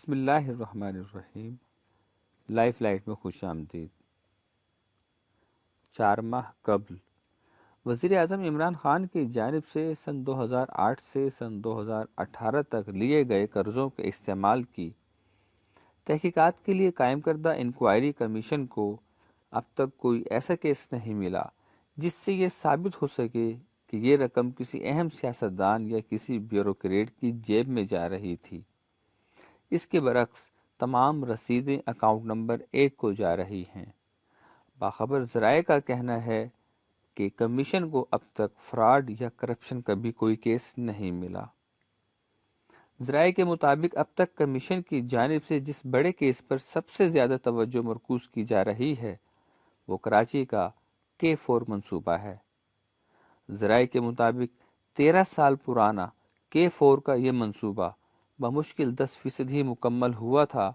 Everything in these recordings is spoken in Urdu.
بسم اللہ الرحمن الرحیم۔ لائف لائٹ میں خوش آمدید۔ 4 ماہ قبل وزیر اعظم عمران خان کی جانب سے سن 2008 سے سن 2018 تک لیے گئے قرضوں کے استعمال کی تحقیقات کے لیے قائم کردہ انکوائری کمیشن کو اب تک کوئی ایسا کیس نہیں ملا جس سے یہ ثابت ہو سکے کہ یہ رقم کسی اہم سیاستدان یا کسی بیوروکریٹ کی جیب میں جا رہی تھی۔ اس کے برعکس تمام رسیدیں اکاؤنٹ نمبر 1 کو جا رہی ہیں۔ باخبر ذرائع کا کہنا ہے کہ کمیشن کو اب تک فراڈ یا کرپشن کا بھی کوئی کیس نہیں ملا۔ ذرائع کے مطابق اب تک کمیشن کی جانب سے جس بڑے کیس پر سب سے زیادہ توجہ مرکوز کی جا رہی ہے وہ کراچی کا K4 منصوبہ ہے۔ ذرائع کے مطابق 13 سال پرانا K4 کا یہ منصوبہ بمشکل 10% ہی مکمل ہوا تھا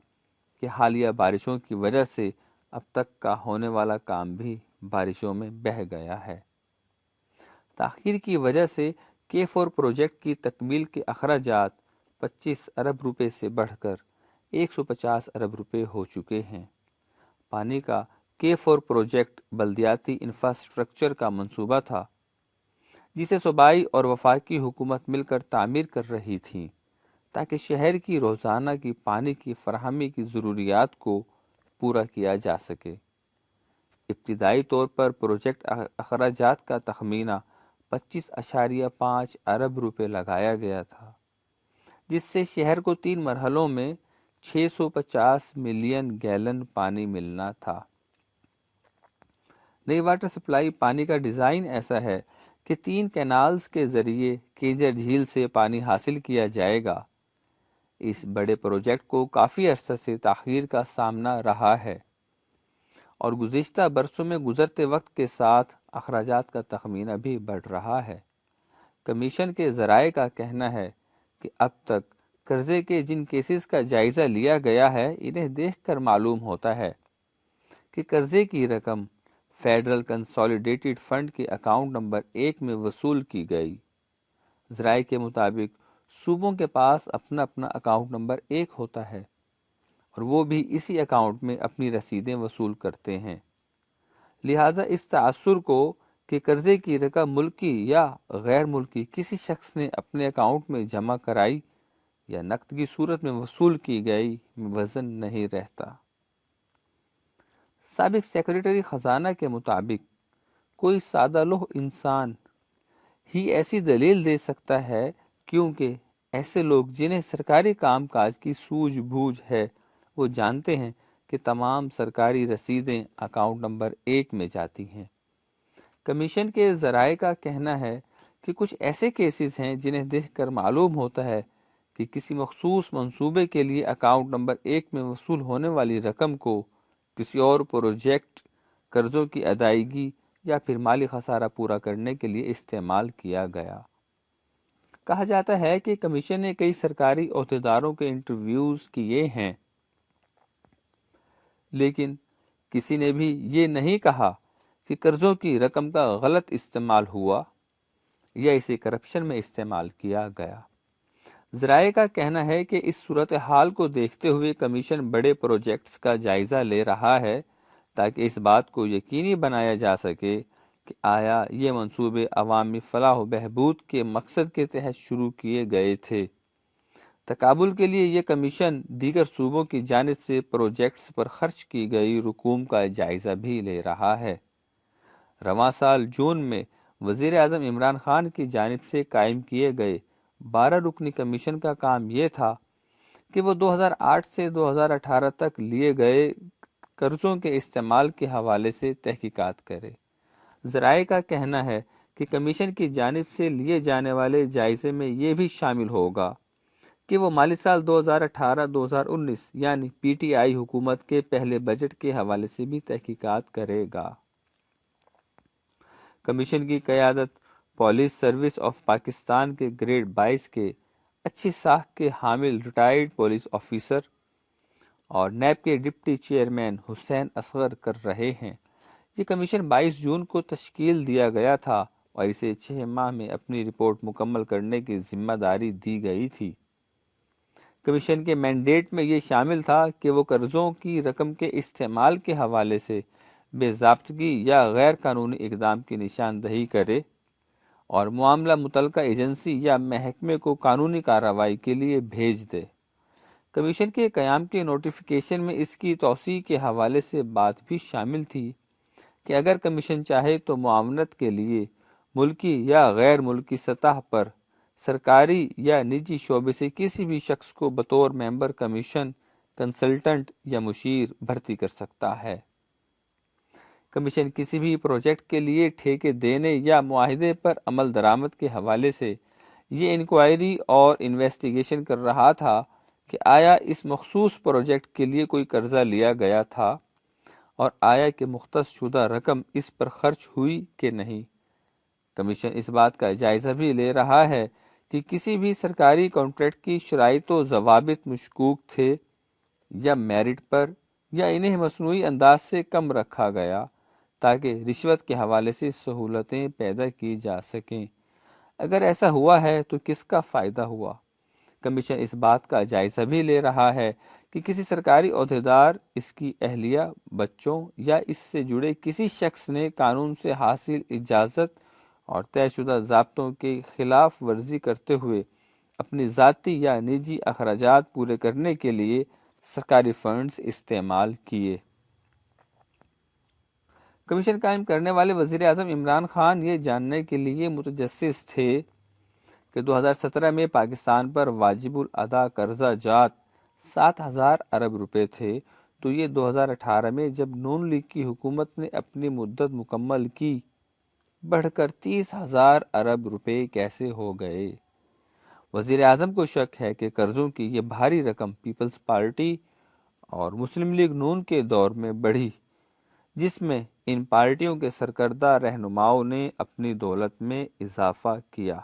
کہ حالیہ بارشوں کی وجہ سے اب تک کا ہونے والا کام بھی بارشوں میں بہہ گیا ہے۔ تاخیر کی وجہ سے K4 پروجیکٹ کی تکمیل کے اخراجات 25 ارب روپے سے بڑھ کر 150 ارب روپے ہو چکے ہیں۔ پانی کا K4 پروجیکٹ بلدیاتی انفراسٹرکچر کا منصوبہ تھا جسے صوبائی اور وفاقی حکومت مل کر تعمیر کر رہی تھی تاکہ شہر کی روزانہ کی پانی کی فراہمی کی ضروریات کو پورا کیا جا سکے۔ ابتدائی طور پر پروجیکٹ اخراجات کا تخمینہ 25.5 ارب روپے لگایا گیا تھا، جس سے شہر کو 3 مرحلوں میں 650 ملین گیلن پانی ملنا تھا۔ نئی واٹر سپلائی پانی کا ڈیزائن ایسا ہے کہ 3 کینالز کے ذریعے کینجر جھیل سے پانی حاصل کیا جائے گا۔ اس بڑے پروجیکٹ کو کافی عرصہ سے تاخیر کا سامنا رہا ہے اور گزشتہ برسوں میں گزرتے وقت کے ساتھ اخراجات کا تخمینہ بھی بڑھ رہا ہے۔ کمیشن کے ذرائع کا کہنا ہے کہ اب تک قرضے کے جن کیسز کا جائزہ لیا گیا ہے انہیں دیکھ کر معلوم ہوتا ہے کہ قرضے کی رقم فیڈرل کنسالیڈیٹڈ فنڈ کے اکاؤنٹ نمبر 1 میں وصول کی گئی۔ ذرائع کے مطابق صوبوں کے پاس اپنا اکاؤنٹ نمبر 1 ہوتا ہے اور وہ بھی اسی اکاؤنٹ میں اپنی رسیدیں وصول کرتے ہیں، لہٰذا اس تاثر کو کہ قرضے کی رقم ملکی یا غیر ملکی کسی شخص نے اپنے اکاؤنٹ میں جمع کرائی یا نقد کی صورت میں وصول کی گئی میں وزن نہیں رہتا۔ سابق سیکرٹری خزانہ کے مطابق کوئی سادہ لوح انسان ہی ایسی دلیل دے سکتا ہے کیونکہ ایسے لوگ جنہیں سرکاری کام کاج کی سوجھ بوجھ ہے وہ جانتے ہیں کہ تمام سرکاری رسیدیں اکاؤنٹ نمبر 1 میں جاتی ہیں۔ کمیشن کے ذرائع کا کہنا ہے کہ کچھ ایسے کیسز ہیں جنہیں دیکھ کر معلوم ہوتا ہے کہ کسی مخصوص منصوبے کے لیے اکاؤنٹ نمبر 1 میں وصول ہونے والی رقم کو کسی اور پروجیکٹ، قرضوں کی ادائیگی یا پھر مالی خسارہ پورا کرنے کے لیے استعمال کیا گیا۔ کہا جاتا ہے کہ کمیشن نے کئی سرکاری عہدیداروں کے انٹرویوز کیے ہیں، لیکن کسی نے بھی یہ نہیں کہا کہ قرضوں کی رقم کا غلط استعمال ہوا یا اسے کرپشن میں استعمال کیا گیا۔ ذرائع کا کہنا ہے کہ اس صورتحال کو دیکھتے ہوئے کمیشن بڑے پروجیکٹس کا جائزہ لے رہا ہے تاکہ اس بات کو یقینی بنایا جا سکے کہ آیا یہ منصوبے عوامی فلاح و بہبود کے مقصد کے تحت شروع کیے گئے تھے۔ تقابل کے لیے یہ کمیشن دیگر صوبوں کی جانب سے پروجیکٹس پر خرچ کی گئی رقوم کا جائزہ بھی لے رہا ہے۔ رواں سال جون میں وزیر اعظم عمران خان کی جانب سے قائم کیے گئے 12 رکنی کمیشن کا کام یہ تھا کہ وہ 2008 سے 2018 تک لیے گئے قرضوں کے استعمال کے حوالے سے تحقیقات کرے۔ ذرائع کا کہنا ہے کہ کمیشن کی جانب سے لیے جانے والے جائزے میں یہ بھی شامل ہوگا کہ وہ مالی سال 2018-2019 یعنی پی ٹی آئی حکومت کے پہلے بجٹ کے حوالے سے بھی تحقیقات کرے گا۔ کمیشن کی قیادت پولیس سروس آف پاکستان کے گریڈ 22 کے اچھی ساکھ کے حامل ریٹائرڈ پولیس آفیسر اور نیب کے ڈپٹی چیئرمین حسین اصغر کر رہے ہیں۔ یہ کمیشن 22 جون کو تشکیل دیا گیا تھا اور اسے 6 ماہ میں اپنی رپورٹ مکمل کرنے کی ذمہ داری دی گئی تھی۔ کمیشن کے مینڈیٹ میں یہ شامل تھا کہ وہ قرضوں کی رقم کے استعمال کے حوالے سے بے ضابطگی یا غیر قانونی اقدام کی نشاندہی کرے اور معاملہ متعلقہ ایجنسی یا محکمے کو قانونی کارروائی کے لیے بھیج دے۔ کمیشن کے قیام کے نوٹیفیکیشن میں اس کی توسیع کے حوالے سے بات بھی شامل تھی کہ اگر کمیشن چاہے تو معاونت کے لیے ملکی یا غیر ملکی سطح پر سرکاری یا نجی شعبے سے کسی بھی شخص کو بطور ممبر کمیشن، کنسلٹنٹ یا مشیر بھرتی کر سکتا ہے۔ کمیشن کسی بھی پروجیکٹ کے لیے ٹھیکے دینے یا معاہدے پر عمل درآمد کے حوالے سے یہ انکوائری اور انویسٹیگیشن کر رہا تھا کہ آیا اس مخصوص پروجیکٹ کے لیے کوئی قرضہ لیا گیا تھا اور آیا کہ مختص شدہ رقم اس پر خرچ ہوئی کہ نہیں۔ کمیشن اس بات کا جائزہ بھی لے رہا ہے کہ کسی بھی سرکاری کانٹریکٹ کی شرائط و ضوابط مشکوک تھے یا میرٹ پر، یا انہیں مصنوعی انداز سے کم رکھا گیا تاکہ رشوت کے حوالے سے سہولتیں پیدا کی جا سکیں۔ اگر ایسا ہوا ہے تو کس کا فائدہ ہوا؟ کمیشن اس بات کا جائزہ بھی لے رہا ہے کہ کسی سرکاری عہدیدار، اس کی اہلیہ، بچوں یا اس سے جڑے کسی شخص نے قانون سے حاصل اجازت اور طے شدہ ضابطوں کی خلاف ورزی کرتے ہوئے اپنی ذاتی یا نجی اخراجات پورے کرنے کے لیے سرکاری فنڈز استعمال کیے۔ کمیشن قائم کرنے والے وزیر اعظم عمران خان یہ جاننے کے لیے متجسس تھے کہ 2017 میں پاکستان پر واجب الادا قرضہ جات 7,000 ارب روپے تھے، تو یہ 2018 میں جب نون لیگ کی حکومت نے اپنی مدت مکمل کی بڑھ کر 30,000 ارب روپے کیسے ہو گئے؟ وزیر اعظم کو شک ہے کہ قرضوں کی یہ بھاری رقم پیپلز پارٹی اور مسلم لیگ نون کے دور میں بڑھی، جس میں ان پارٹیوں کے سرکردہ رہنماؤں نے اپنی دولت میں اضافہ کیا۔